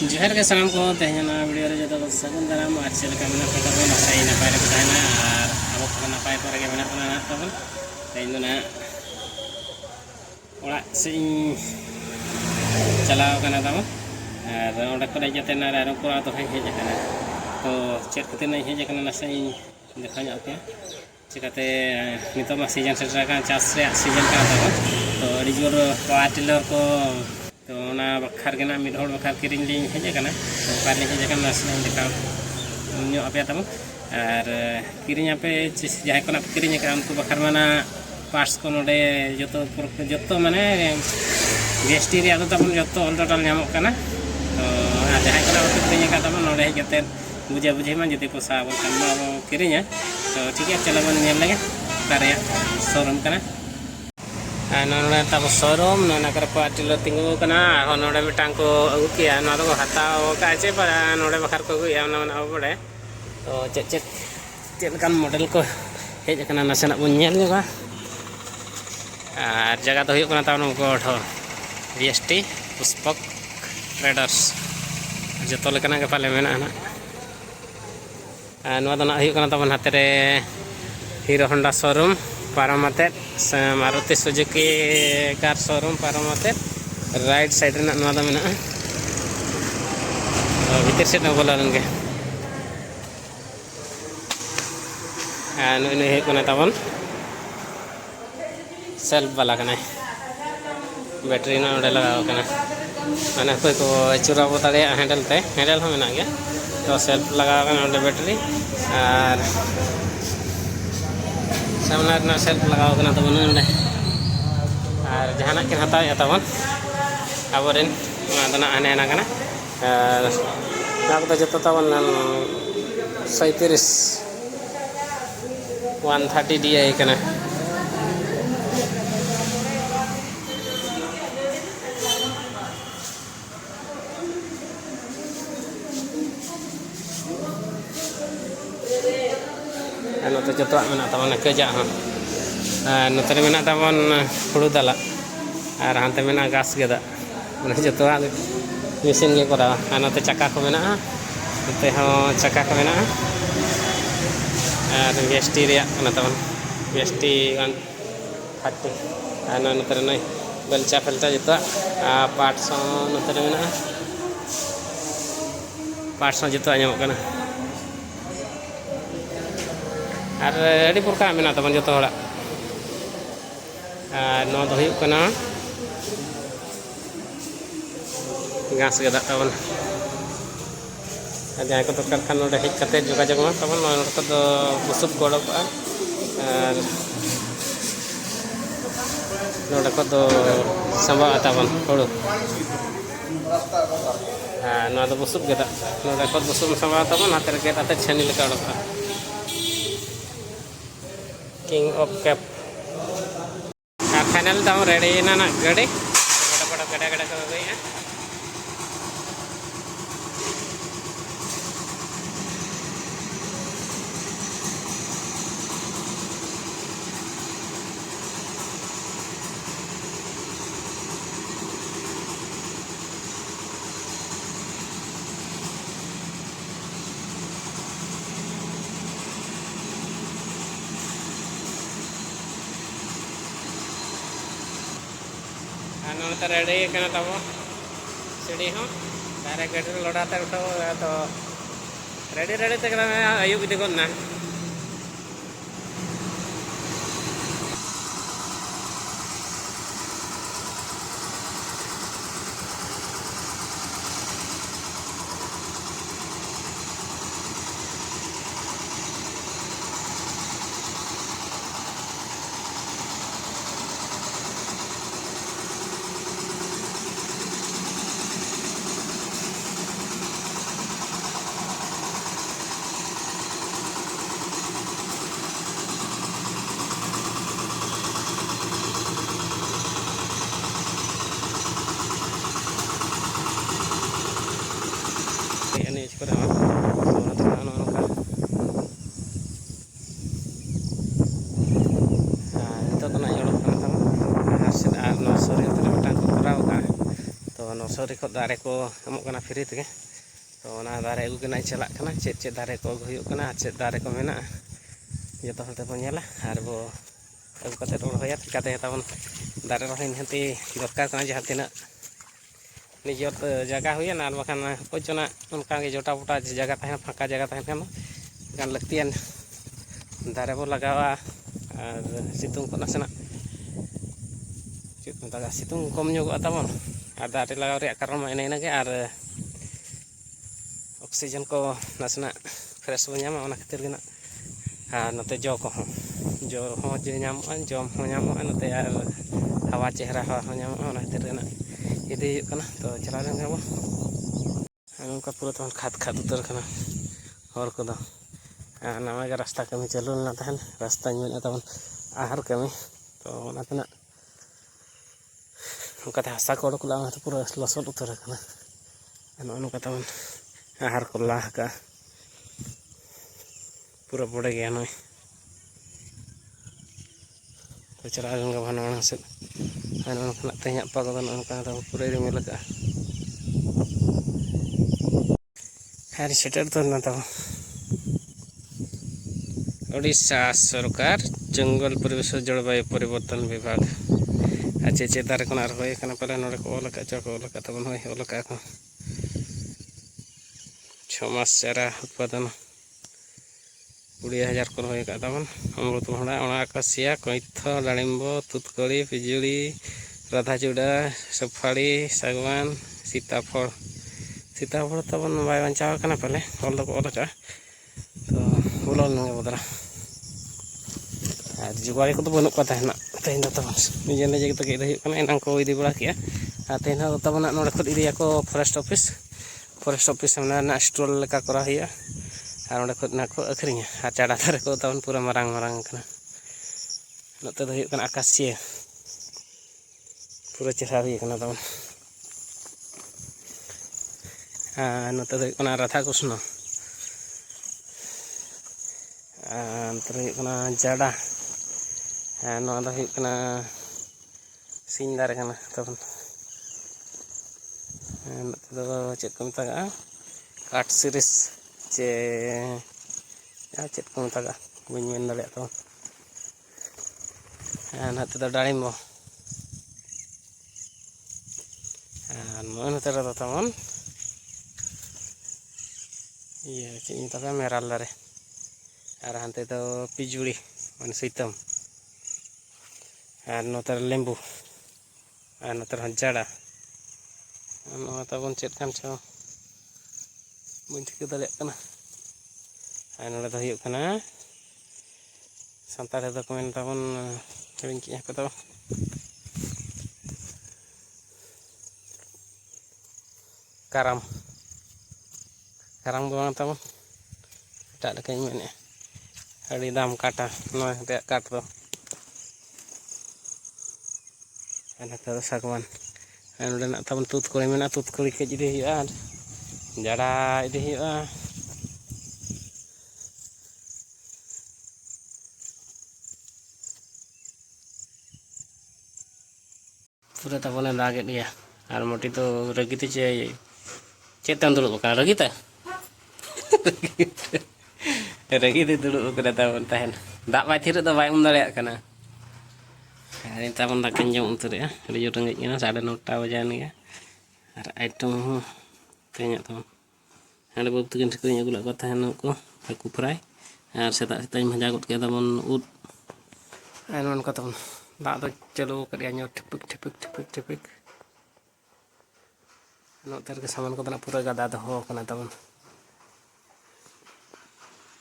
जोहार के सामान को तेहना वीडियो रे जो सगुन दाराम और चल का मेना पेटा को नसाई नपाय रे बताना और अब को नपाय पर के मेना ना तबन तेन ना ओड़ा से चलाव कना तबन और ओड़ा को जते ना रे को तो हेज कना तो चेक कते नहीं हेज कना नसाई देखा nya पे चिकाते नितो मा सीजन सेटर का चास रे सीजन का तबन तो अड़ी जोर पावर टिलर को तो ना बखार के ना मिड होड़ बखार किरिंग लिंग हेज कना तो पार लिंग हेज कना नस देखा न्यो आपे तब और किरिंग आपे जहां कोना किरिंग का उनको बखार माना पार्ट्स को नोडे जतो माने गेस्टी रे आदो तब जतो ऑल टोटल नामो कना तो जहां कोना किरिंग का तब नोडे हेजते बुझे बुझे मा जति पोसा बन कना किरिंग तो ठीक है चलो बन नेल लगे तारे शोरूम कना नोडे तब शोरूम नोना कर पाटिलो तिंगु कना नोडे मिटांग को अगु किया ना तो हताओ का चे पर नोडे बखार को या ना ना बड़े तो चेक kan मॉडल को हेज कना नसेना बन नेल बा और जगह तो हुई कना तावन को VST पुष्पक ट्रेडर्स जतो लेकना के पाले मेना ना नोआ दो ना हुई कना तावन हाते रे हीरो होंडा शोरूम पारमाते मारुति सुजुकी कार शोरूम पारमाते राइट साइड रे ना दा मेना भीतर से न बोला लनगे नुई नुई कोना तावन सेल्फ वाला कना बैटरी ना ओडे लगाव कना माने कोई को चुरा बताड़े हैंडल हो मेना गया तो सेल्फ लगाव कना ओडे बैटरी और सामने सेल्फ लगाव कना तबन ओडे और जहाना के हताव या तबन आबोरेन दना आने ना कना और तो जतो तबन 130 DI कना नोते जो मेना तबन कजा नोते मेना तबन हुड़ू दाला और हानते मेना घास गेदा जो मिसिन के करा नोते चक्का को मेना नोते चक्का को मेना और VST रे तबन VST 130 नोते नई बेलचा फेलचा जो पार्ट्स नोते मेना पार्ट्स जो आजमकना और अड़ी प्रकार मेना तबन जो हड़ा नो दो हुई कना घास गेदा तबन जहाँ को दरकार खान नोडे हेज कते जोगाजोग मा तबन नोडे को बुसुब को ओडोक और नोडे को संभा तबन हुड़ू नो दो बुसुब गेदा नोडे को बुसुब संभा तबन हाथ रे गेद आते छेनी लेका ओडोक किंग ऑफ कैप फाइनल दाम रेडी ना ना गाड़ी बड़ा बड़ा गड़ा को गई है नोते रेडी कना तब सीढ़ी हो डायरेक्ट गाड़ी लड़ाते उठाओ तो रेडी रेडी तक आयुब इदी ना नार्सरी को दारे को एमोग कना फ्री तेगे तो ओना दारे अगु कना चलाक कना चेद चेद दारे को अगु हुयुग कना चेद दारे को मेना जतो हर तेबो नेला आर बो अगु कते रोहया चिकाते ताबन दारे रोहय निहति दरकार कना जहाँ तिना निजत जगह हुई ना बखान कोचना उनका जोटा बोटा जगह तहन फाँका जगह तहन खान गान लगतियान दारे बो लगावा और सितुंग को नासेना चेद मता सितुंग कम जोगो ताबन और दारे लगाव रे कारण मा एने के और ऑक्सीजन को नासेना फ्रेश बो नामा ओना खातिर गेना और नते जो को जो हो जे नामो जम हो नामो नते और हवा चेहरा हवा हो नामो ओना खातिर गेना इदी कना तो चला लेंगे वो उनका पूरा तो खाद खाद उतर कना और को दो नामा का रास्ता कमी चलो ना तहन रास्ता में तबन आहार कमी तो ओना तना उनका ते हसा को ला तो पूरा लसोद उतर कना उनका तबन आहार को ला का पूरा बड़े गया नय तो चला लेंगे भाना से उनका तेहना पागल उनका पूरा रिमिल का हर सेटर तो ना तब ओडिशा सरकार जंगल परिवेश जलवायु परिवर्तन विभाग अच्छे चे दारे को होय कना पहले नोडे को ओलका चको ओलका तबन होय ओलका को 6 मास चारा उत्पादन 20,000 को होय का तबन अमृतभंडा ओना आकाशिया कैथ डालिम्ब तुतकड़ी पिजुड़ी राधाचूड़ा सफाड़ी सागवान सीताफल तबन बाय बचाव कना पहले ऑल दो ओलका तो बोलल नंगे बदरा और जुगाड़ी को तो बनू का तहना तेहन तबन निजे निजे तो के हुई कना एनां को इदी बड़ा किया तेहन तबन नोडे खुद इदिया को फॉरेस्ट ऑफिस ना स्टॉल लेका करा हुई और ओंडे खुद ना को अखरिया और चाड़ा दारे को तबन पूरा मारांग मारांग कना नते दो हुई कना आकाशिया पूरा चेहरा हुई कना तबन नते दो कना राधा कृष्ण नते दो कना जाड़ा नो दो हुई कना सिंह दारे कना तबन नते दो चेद को मेतागा काट सिरिस चे चेद को मेतागा बइन मेन दाड़े तबन नते दो डालिम्ब नते दो तबन ये चे मेतागा मेराल दारे और हानते दो पिजुड़ी माने सीतम और नोते लेम्बू और नोते जाड़ा तबन चेद कान छो बइन ठिका दाड़े कना और नोडे दो हुयुग कना सानताड़ दो को मेन तबन हिड़िñ किया को तो काराम बang तबन एटा लेकाñ मेने अड़ी दाम काटा नोय रे काट दो नते दो सागवान नोडे ना तबन तुतकड़ी मेना तुतकड़ी के इदी हुयुआ जाड़ा इदी हुयुआ पूरा तबन दागे दिया और मोटी तो रगीते चे चेतन दुड़ुब का रगीते रगीते दुड़ुब का तबन तहन दाग बाय थिर दो बाय उम दाड़े कना और तबन दाकाñ जम उतरे अड़ी जोर रेंगेज कना 9:30 बजान गया और आइटम तेहना तबन हांडे बाबू तकिन ठिकाñ अगु ला को तहन को हाकू फ्राई और सेता सेताñ भजा गद के तबन उद और नोनका तबन दाग दो चलो करिया नो ठिपिक नोते के सामान को पूरा गदा दो कना तबन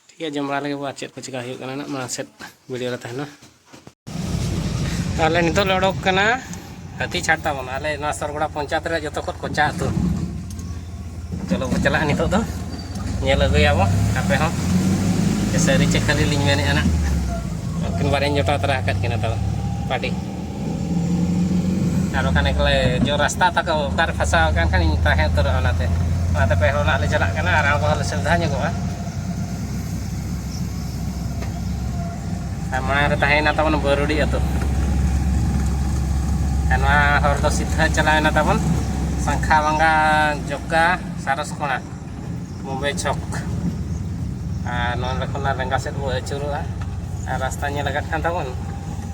ठीक है जमरा लगे वो चेद को चिका हुयुग कना ना मा सेट वीडियो रे तहना आले नितो लड़ोक कना हाथी छाड़ता बन आले ना सरगोड़ा पंचायत रे जतो खत कोचा तो चलो चला नितो दो नेल अगुयाबो आपे हो सरी चे खाली लिñ मेने ana किन बारे जोटा तरा हकत किना तब पाटी आरो काने कले जो रास्ता तक कार फसा kan kan इन ताहे तर ओनाते पे होना ले चला कना आर आगो ले सुविधा nyogwa माने रे ताहेना तबन बरुडी अतो एनवा हर दो सीधा चलाएना तबन Sangkhabangga Joka Saraskona Mumbai Chowk non khona renga set bo achurua rastanya lagat kan tabon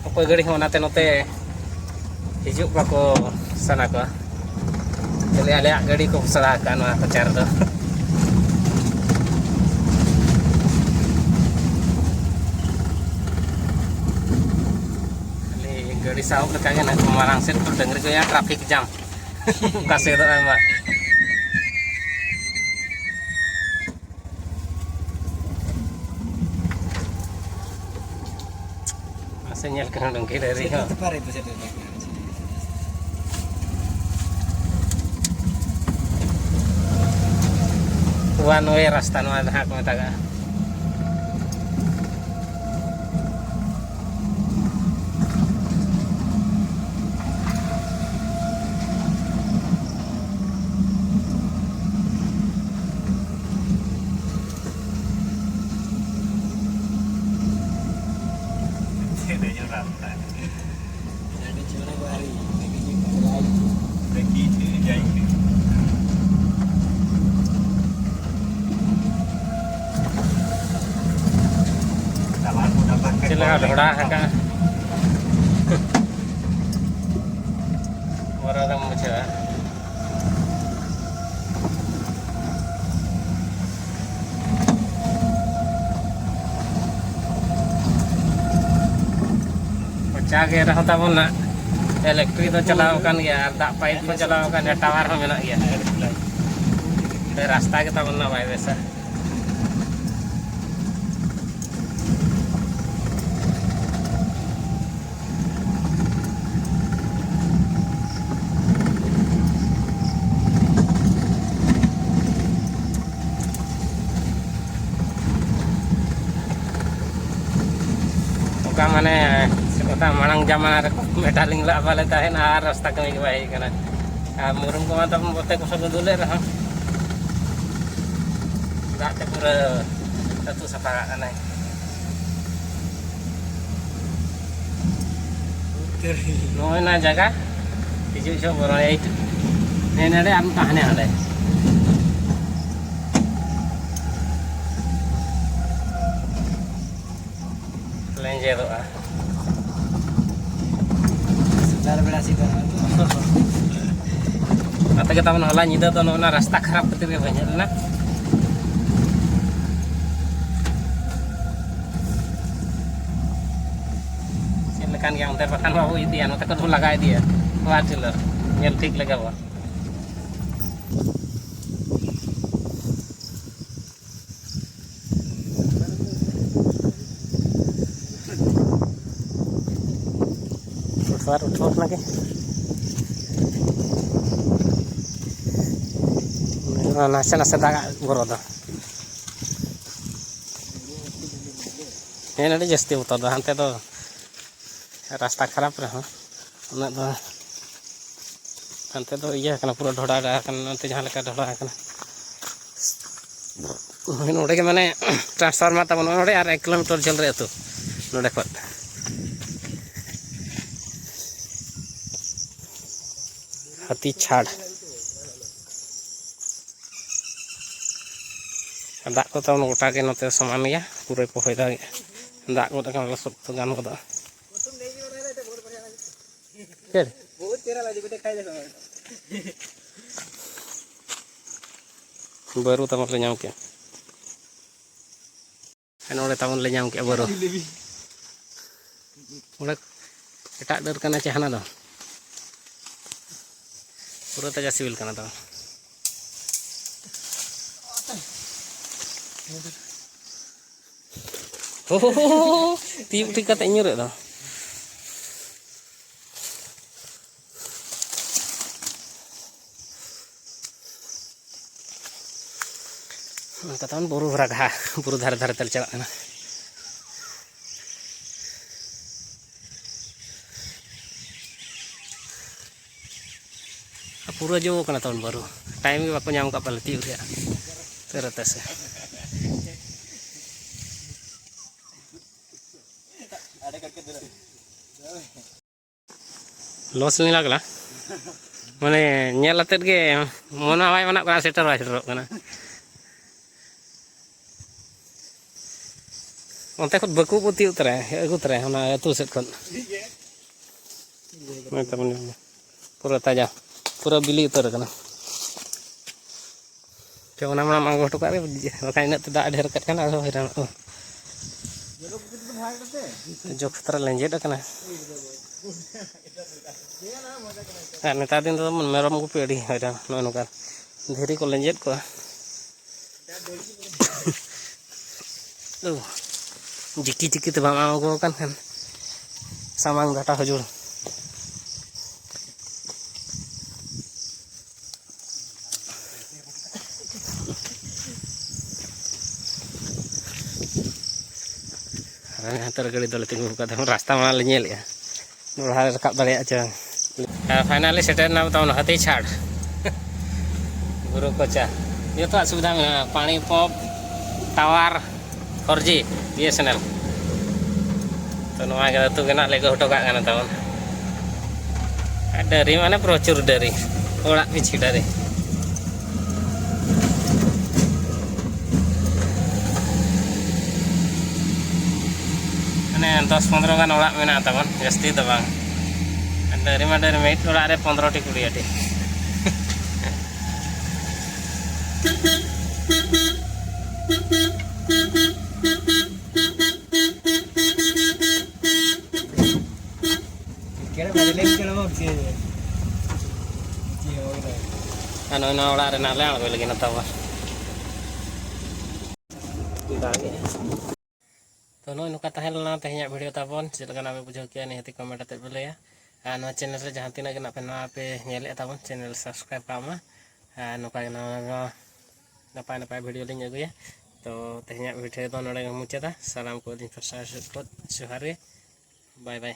okoi gari honate note hijuk bako sana ko jadi ale gari ko sala kan pacar do ale gari sahuk lekanya nak marang set ko denger ko ya traffic jam kasih do ama senyal kan dong kira dari one way rasta no ada hak mataga Sila ढोड़ा है का और आदम मुझे पचा के रहा था वो ना इलेक्ट्रिक तो चलाओ kan गया दा पाइप तो चलाओ kan ya टावर हो मेना गया रास्ता के तब ना भाई वैसा का माने सेटा मांग जमाना रे मेटालिंग ला बाले ताहेन आर रास्ता कमी के भाई कना आ मुरुम को माता बोते को सब दुले रहा दाते पूरा ततु सफा कना नोय ना जगह हिजु जो बरो ए नेने आम कहने आले lenje doa sedar beda sih kata kita menolak nyida tuh nona rasta kharap ketika banyak na silakan yang terpakan bawa itu ya nota kedua lagai dia wajib lah nyel tik lega bawa उठो लगे नासे नासे दाग गरो दा ये नडी जस्ती उतर दा हंते तो रास्ता खराब रहा उना दो हंते तो इया कना पूरा ढोड़ा रा कना नते जहां लेका ढोड़ा कना नोडे के माने ट्रांसफार्मर ता बनो नोडे यार 1 किलोमीटर चल रे तो नोडे खत हाथी छाड़ दाग को तब गोटा के नते समान गया पूरे पहय दा दाग को तक लसत तो गान को दा केर बहुत तेरा लाजी को देखाई दे बरु तम ले नाम के नोडे तमन ले नाम के बरु ओडे एटा डर कना चहना दो पूरा ताजा सिविल करना था हो तीप ठीक कते nyur दा katakan buru raga buru dhar-dhar tel chalak kana पूरा जो करना tahun baru टाइम भी बाको nyam ka palati uria terata se loss नहीं लगला माने nyel atet ge mona bai manak kana setter bai seterok kana onte khot baku puti utre agu tre ona atu set khot mata mane pura taja pura bili utar kana coba nama nama anggo tukar makanya nak tidak ada rekat kan atau hilang jok setelah lenjet kana karena tadi itu teman merom ku pedi ada nono kan dhiri ko lenjet ko tuh jiki-jiki tuh bang aku kan samang data hujur antar kali dole tunggu kata rasta mana nyel ya nur hari rekap balik aja finally setel nama tahun hati chad guru koca itu tak sudah pani pop tawar 4G BSNL tuh nama kita tuh kena lego hotok kan tahun dari mana procur dari olak pici dari entos 15 kan olak mena teman pasti tuh bang dari mana dari mate olak ada 15 ti kuliah deh anu olak ada nale aku lagi nonton तो नुका तहलना तेहना video ताबन चलना पे बुझे किया नहीं comment आते बोले ना चैनल रे जहाँ तीना पे ना पे नेले ताबन चैनल सब्सक्राइब कामा नुका नपाय नपाय वीडियो लिंग अगुया तो तेहना वीडियो तो नोड़े मुचादा सलाम को दिन फसा को जोहार बाय बाय।